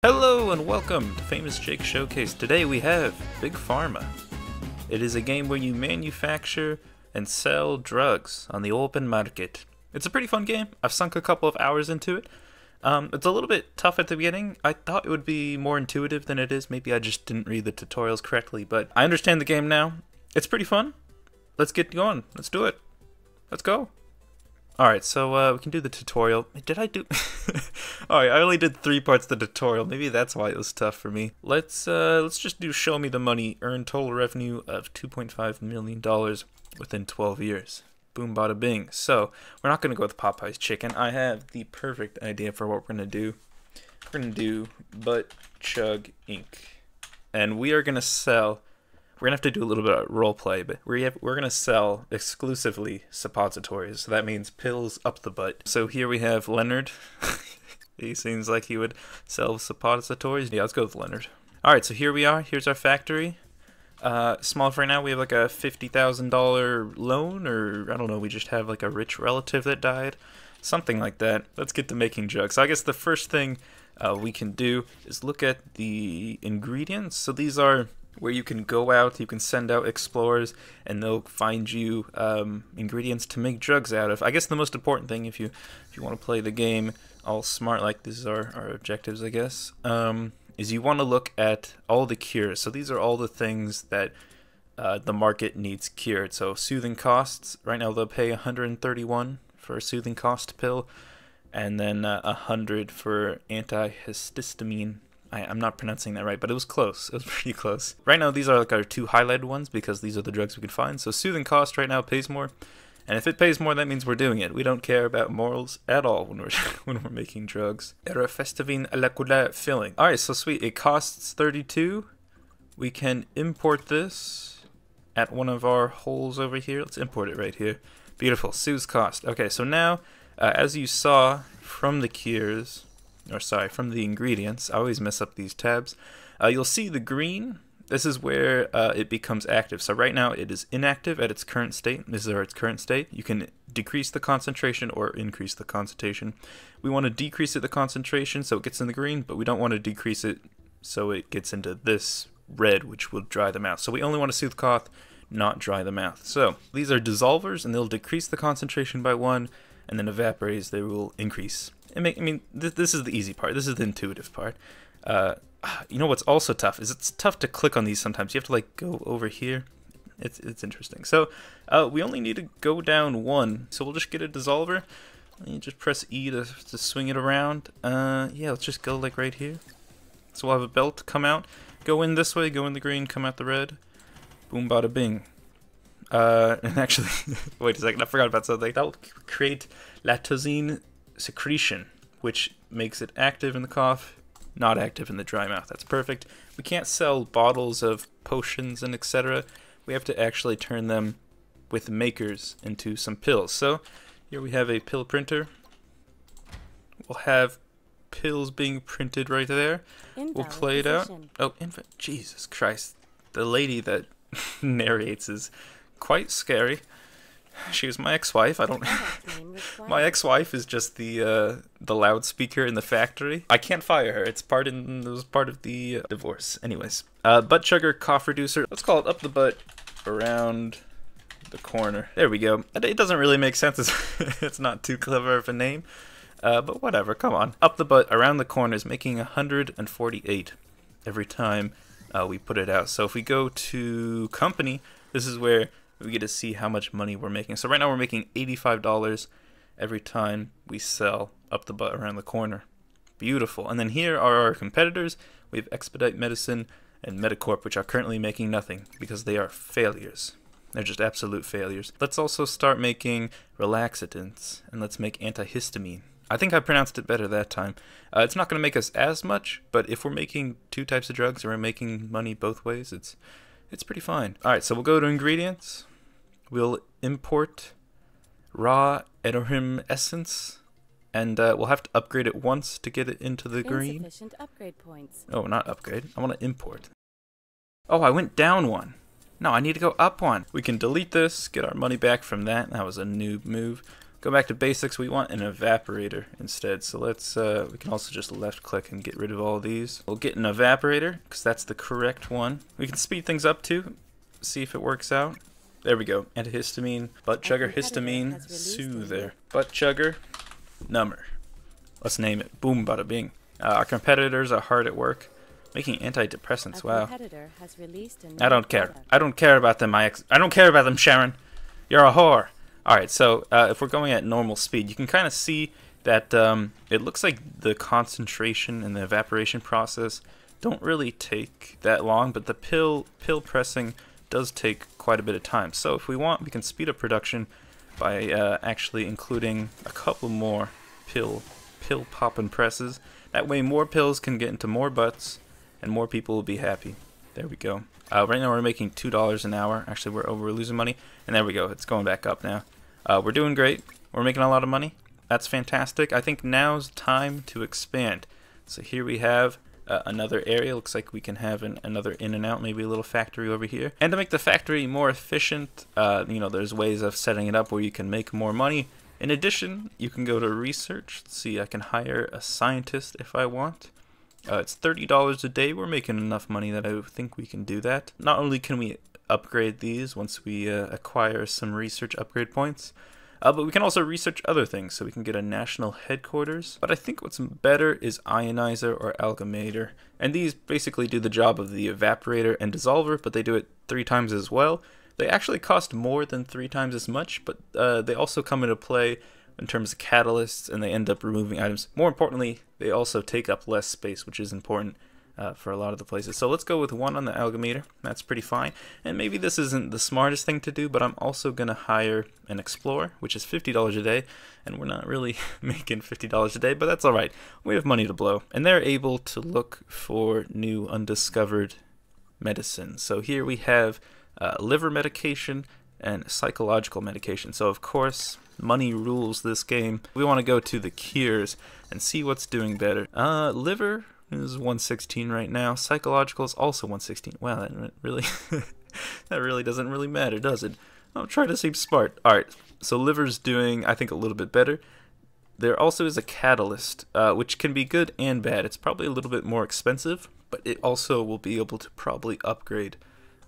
Hello and welcome to Famous Jake Showcase. Today we have Big Pharma. It is a game where you manufacture and sell drugs on the open market. It's a pretty fun game. I've sunk a couple of hours into it. It's a little bit tough at the beginning. I thought it would be more intuitive than it is. Maybe I just didn't read the tutorials correctly, but I understand the game now. It's pretty fun. Let's get going. Let's do it. Let's go. Alright, so we can do the tutorial. Did I do... Alright, I only did 3 parts of the tutorial. Maybe that's why it was tough for me. Let's just do show me the money. Earn total revenue of $2.5 million within 12 years. Boom, bada bing. So, we're not going to go with Popeye's chicken. I have the perfect idea for what we're going to do. We're going to do buttchug Inc. And we are going to sell... We're going to have to do a little bit of role play, but we're going to sell exclusively suppositories. So that means pills up the butt. So here we have Leonard. He seems like he would sell suppositories. Yeah, let's go with Leonard. Alright, so here we are. Here's our factory. Small for right now. We have like a $50,000 loan, or I don't know, we just have like a rich relative that died. Something like that. Let's get to making drugs. So I guess the first thing we can do is look at the ingredients. So these are... where you can go out, you can send out explorers, and they'll find you ingredients to make drugs out of. I guess the most important thing, if you want to play the game all smart, like this is our objectives, I guess, is you want to look at all the cures. So these are all the things that the market needs cured. So soothing costs, right now they'll pay $131 for a soothing cost pill, and then $100 for antihistamine. I'm not pronouncing that right, but it was close. It was pretty close. Right now, these are like our 2 highlighted ones because these are the drugs we can find. So soothing cost right now pays more, and if it pays more, that means we're doing it. We don't care about morals at all when we're making drugs. Erafestavine alacular filling. All right, so sweet. It costs 32. We can import this at one of our holes over here. Let's import it right here. Beautiful. Soothes cost. Okay, so now, as you saw from the cures. Or sorry, from the ingredients. I always mess up these tabs. You'll see the green. This is where it becomes active. So right now it is inactive at its current state. This is its current state. You can decrease the concentration or increase the concentration. We want to decrease the concentration so it gets in the green, but we don't want to decrease it so it gets into this red, which will dry the mouth. So we only want to soothe cough, not dry the mouth. So these are dissolvers, and they'll decrease the concentration by 1, and then evaporates, they will increase. This is the easy part. This is the intuitive part. You know what's also tough is it's tough to click on these sometimes. You have to like go over here. It's interesting. So we only need to go down 1. So we'll just get a dissolver. And you just press E to swing it around. Yeah, let's just go like right here. So we'll have a belt come out. Go in this way, go in the green, come out the red. Boom, bada bing. And actually, wait a second, I forgot about something. That will create latosine secretion, which makes it active in the cough, not active in the dry mouth. That's perfect. We can't sell bottles of potions and etc. We have to actually turn them with makers into some pills. So here we have a pill printer. We'll have pills being printed right there. We'll play it out. Oh, Jesus Christ. The lady that narrates is quite scary. She was my ex-wife. I don't. My ex-wife is just the loudspeaker in the factory. I can't fire her. It was part of the divorce. Anyways, butt chugger cough reducer. Let's call it up the butt, around the corner. There we go. It doesn't really make sense. It's not too clever of a name, but whatever. Come on. Up the butt, around the corners, making 148 every time we put it out. So if we go to company, this is where we get to see how much money we're making. So right now we're making $85 every time we sell up the butt around the corner. Beautiful. And then here are our competitors. We have Expedite Medicine and Medicorp, which are currently making nothing because they are failures. They're just absolute failures. Let's also start making relaxantins, and let's make antihistamine. I think I pronounced it better that time. It's not going to make us as much, but if we're making 2 types of drugs and we're making money both ways, it's pretty fine. Alright, so we'll go to ingredients. We'll import raw Edorim essence, and we'll have to upgrade it once to get it into the green. Insufficient upgrade points. Oh, not upgrade. I want to import. Oh, I went down 1. No, I need to go up 1. We can delete this, get our money back from that. That was a noob move. go back to basics. We want an evaporator instead. So let's, we can also just left click and get rid of all these. We'll get an evaporator because that's the correct one. We can speed things up too, see if it works out. There we go. Antihistamine, butt chugger, histamine, soother. Butt chugger, number. Let's name it. Boom, bada bing. Our competitors are hard at work. Making antidepressants, wow. I don't care. I don't care about them, I don't care about them, Sharon. You're a whore. Alright, so if we're going at normal speed, you can kind of see that it looks like the concentration and the evaporation process don't really take that long, but the pill pressing does take quite a bit of time. So if we want, we can speed up production by actually including a couple more pill popping presses. That way more pills can get into more butts and more people will be happy. There we go. Right now we're making $2 an hour. Actually, we're losing money. And there we go. It's going back up now. We're doing great. We're making a lot of money. That's fantastic. I think now's time to expand. So here we have another area. Looks like we can have another in and out, maybe a little factory over here. And to make the factory more efficient, you know, there's ways of setting it up where you can make more money. In addition, you can go to research. Let's see, I can hire a scientist if I want. It's $30 a day. We're making enough money that I think we can do that. Not only can we upgrade these once we acquire some research upgrade points, but we can also research other things, so we can get a national headquarters. But I think what's better is ionizer or amalgamator. And these basically do the job of the evaporator and dissolver, but they do it 3 times as well. They actually cost more than 3 times as much, but they also come into play in terms of catalysts, and they end up removing items. More importantly, they also take up less space, which is important for a lot of the places. So let's go with 1 on the amalgamator. That's pretty fine. And maybe this isn't the smartest thing to do, but I'm also going to hire an explorer, which is $50 a day. And we're not really making $50 a day, but that's all right. We have money to blow. And they're able to look for new undiscovered medicines. So here we have liver medication and psychological medication. So of course, money rules this game. We want to go to the cures and see what's doing better. Liver is 116 right now. Psychological is also 116. Wow, that really that really doesn't really matter, does it? I'll try to seem smart. Alright, so liver's doing, I think, a little bit better. There also is a catalyst, which can be good and bad. It's probably a little bit more expensive, but it also will be able to probably upgrade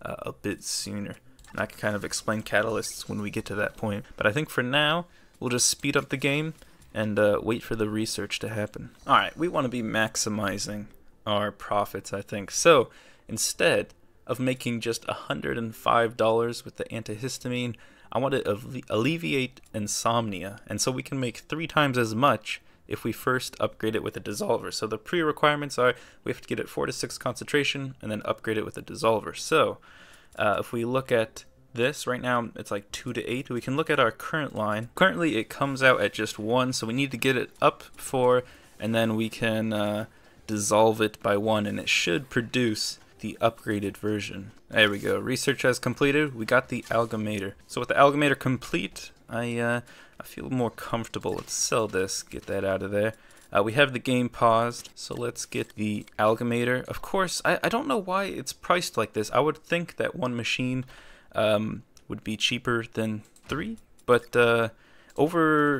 a bit sooner. And I can kind of explain catalysts when we get to that point. But I think for now, we'll just speed up the game and wait for the research to happen. Alright, we want to be maximizing our profits, I think. So, instead of making just $105 with the antihistamine, I want to alleviate insomnia. And so we can make 3 times as much if we first upgrade it with a dissolver. So the pre-requirements are we have to get it 4 to 6 concentration and then upgrade it with a dissolver. So if we look at this, right now it's like 2 to 8. We can look at our current line. Currently it comes out at just 1, so we need to get it up 4, and then we can dissolve it by 1, and it should produce the upgraded version. There we go. Research has completed. We got the amalgamator. So with the amalgamator complete, I feel more comfortable. Let's sell this, get that out of there. We have the game paused, so let's get the amalgamator. Of course, I don't know why it's priced like this. I would think that 1 machine would be cheaper than 3, but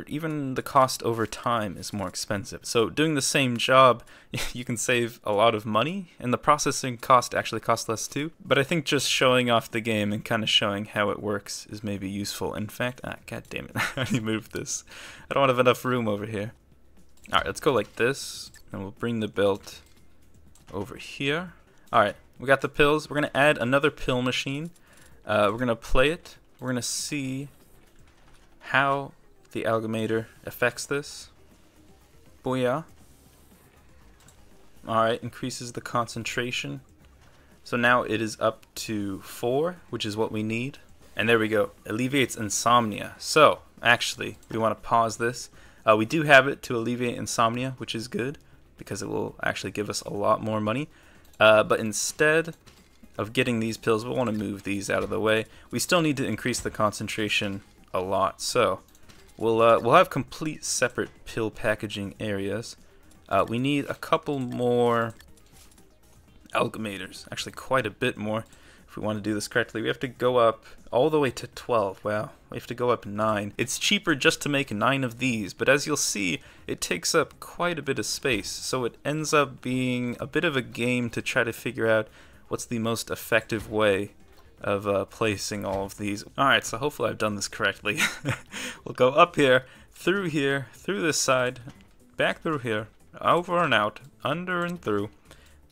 even the cost over time is more expensive. So doing the same job, you can save a lot of money, and the processing cost actually costs less too. But I think just showing off the game and kind of showing how it works is maybe useful. In fact, god damn it, how do you move this? I don't have enough room over here. Alright, let's go like this, and we'll bring the belt over here. Alright, we got the pills. We're going to add another pill machine. We're going to play it. We're going to see how the amalgamator affects this. Booyah. Alright, increases the concentration. So now it is up to 4, which is what we need. And there we go. Alleviates insomnia. So, actually, we want to pause this. We do have it to alleviate insomnia, which is good, because it will actually give us a lot more money. But instead of getting these pills, we'll want to move these out of the way. We still need to increase the concentration a lot, so we'll have complete separate pill packaging areas. We need a couple more amalgamators, actually quite a bit more. if we want to do this correctly, we have to go up all the way to 12. Wow, we have to go up 9. It's cheaper just to make 9 of these, but as you'll see, it takes up quite a bit of space, so it ends up being a bit of a game to try to figure out what's the most effective way of placing all of these. Alright, so hopefully I've done this correctly. We'll go up here, through this side, back through here, over and out, under and through.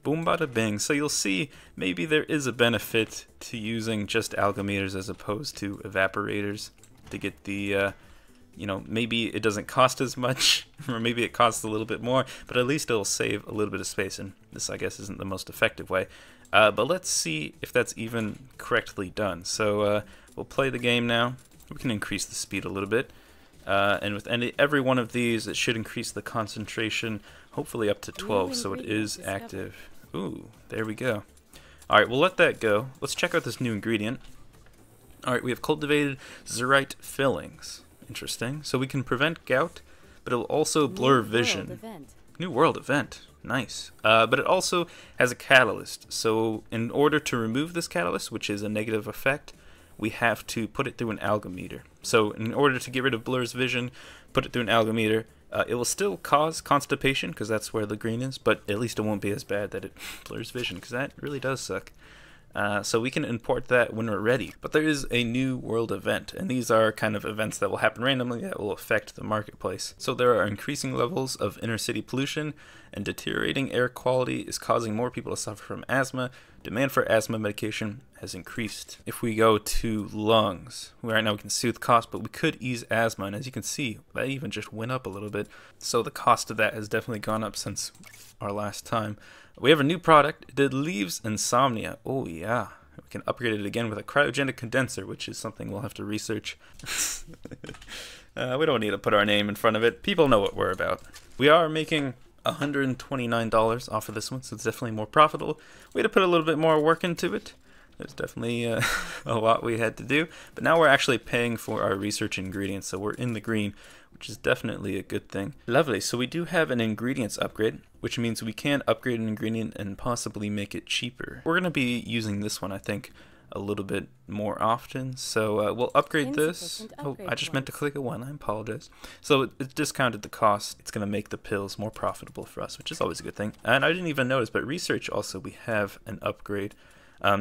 Boom bada bing. So you'll see maybe there is a benefit to using just algameters as opposed to evaporators to get the, you know, maybe it doesn't cost as much, or maybe it costs a little bit more, but at least it'll save a little bit of space, and this I guess isn't the most effective way. But let's see if that's even correctly done. So we'll play the game now. We can increase the speed a little bit. And with every one of these, it should increase the concentration, hopefully up to 12, so it is active. Ooh, there we go. Alright, we'll let that go. Let's check out this new ingredient. Alright, we have cultivated zerite fillings. Interesting. So we can prevent gout, but it will also blur vision. New world event. Nice. But it also has a catalyst. So in order to remove this catalyst, which is a negative effect, we have to put it through an algameter. So in order to get rid of blur's vision, put it through an algameter. It will still cause constipation, because that's where the green is, but at least it won't be as bad that it blurs vision, because that really does suck. So we can import that when we're ready. But there is a new world event, and these are kind of events that will happen randomly that will affect the marketplace. So there are increasing levels of inner city pollution, and deteriorating air quality is causing more people to suffer from asthma. Demand for asthma medication has increased. If we go to lungs, right now we can soothe cost, but we could ease asthma, and as you can see, that even just went up a little bit. So the cost of that has definitely gone up since our last time. We have a new product. It relieves insomnia. Oh yeah. We can upgrade it again with a cryogenic condenser, which is something we'll have to research. We don't need to put our name in front of it. People know what we're about. We are making $129 off of this one, so it's definitely more profitable. We had to put a little bit more work into it. There's definitely a lot we had to do, but now we're actually paying for our research ingredients, so we're in the green, which is definitely a good thing. Lovely, so we do have an ingredients upgrade, which means we can upgrade an ingredient and possibly make it cheaper. We're going to be using this one, I think, a little bit more often, so we'll upgrade this. Oh, I just meant to click a 1, I apologize. So it discounted the cost. It's going to make the pills more profitable for us, which is always a good thing. And I didn't even notice, but research also, we have an upgrade.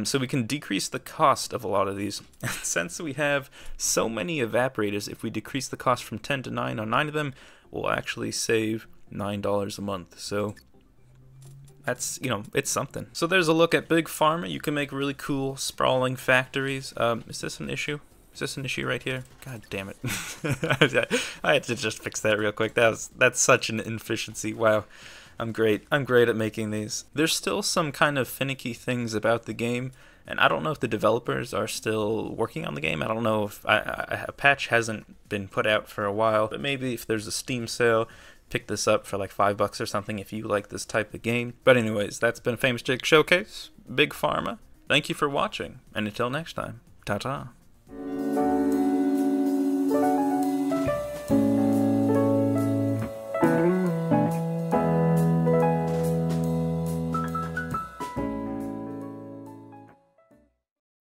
So we can decrease the cost of a lot of these. Since we have so many evaporators, if we decrease the cost from 10 to 9 on 9 of them, we'll actually save $9 a month. So that's, you know, it's something. So there's a look at Big Pharma. You can make really cool, sprawling factories. Is this an issue? Is this an issue right here? God damn it. I had to just fix that real quick. That's such an inefficiency. Wow. I'm great at making these. There's still some kind of finicky things about the game, and I don't know if the developers are still working on the game. I don't know if a patch hasn't been put out for a while, but maybe if there's a Steam sale, pick this up for like $5 or something if you like this type of game. But anyways, that's been Famous Jake Showcase, Big Pharma. Thank you for watching, and until next time, ta-ta.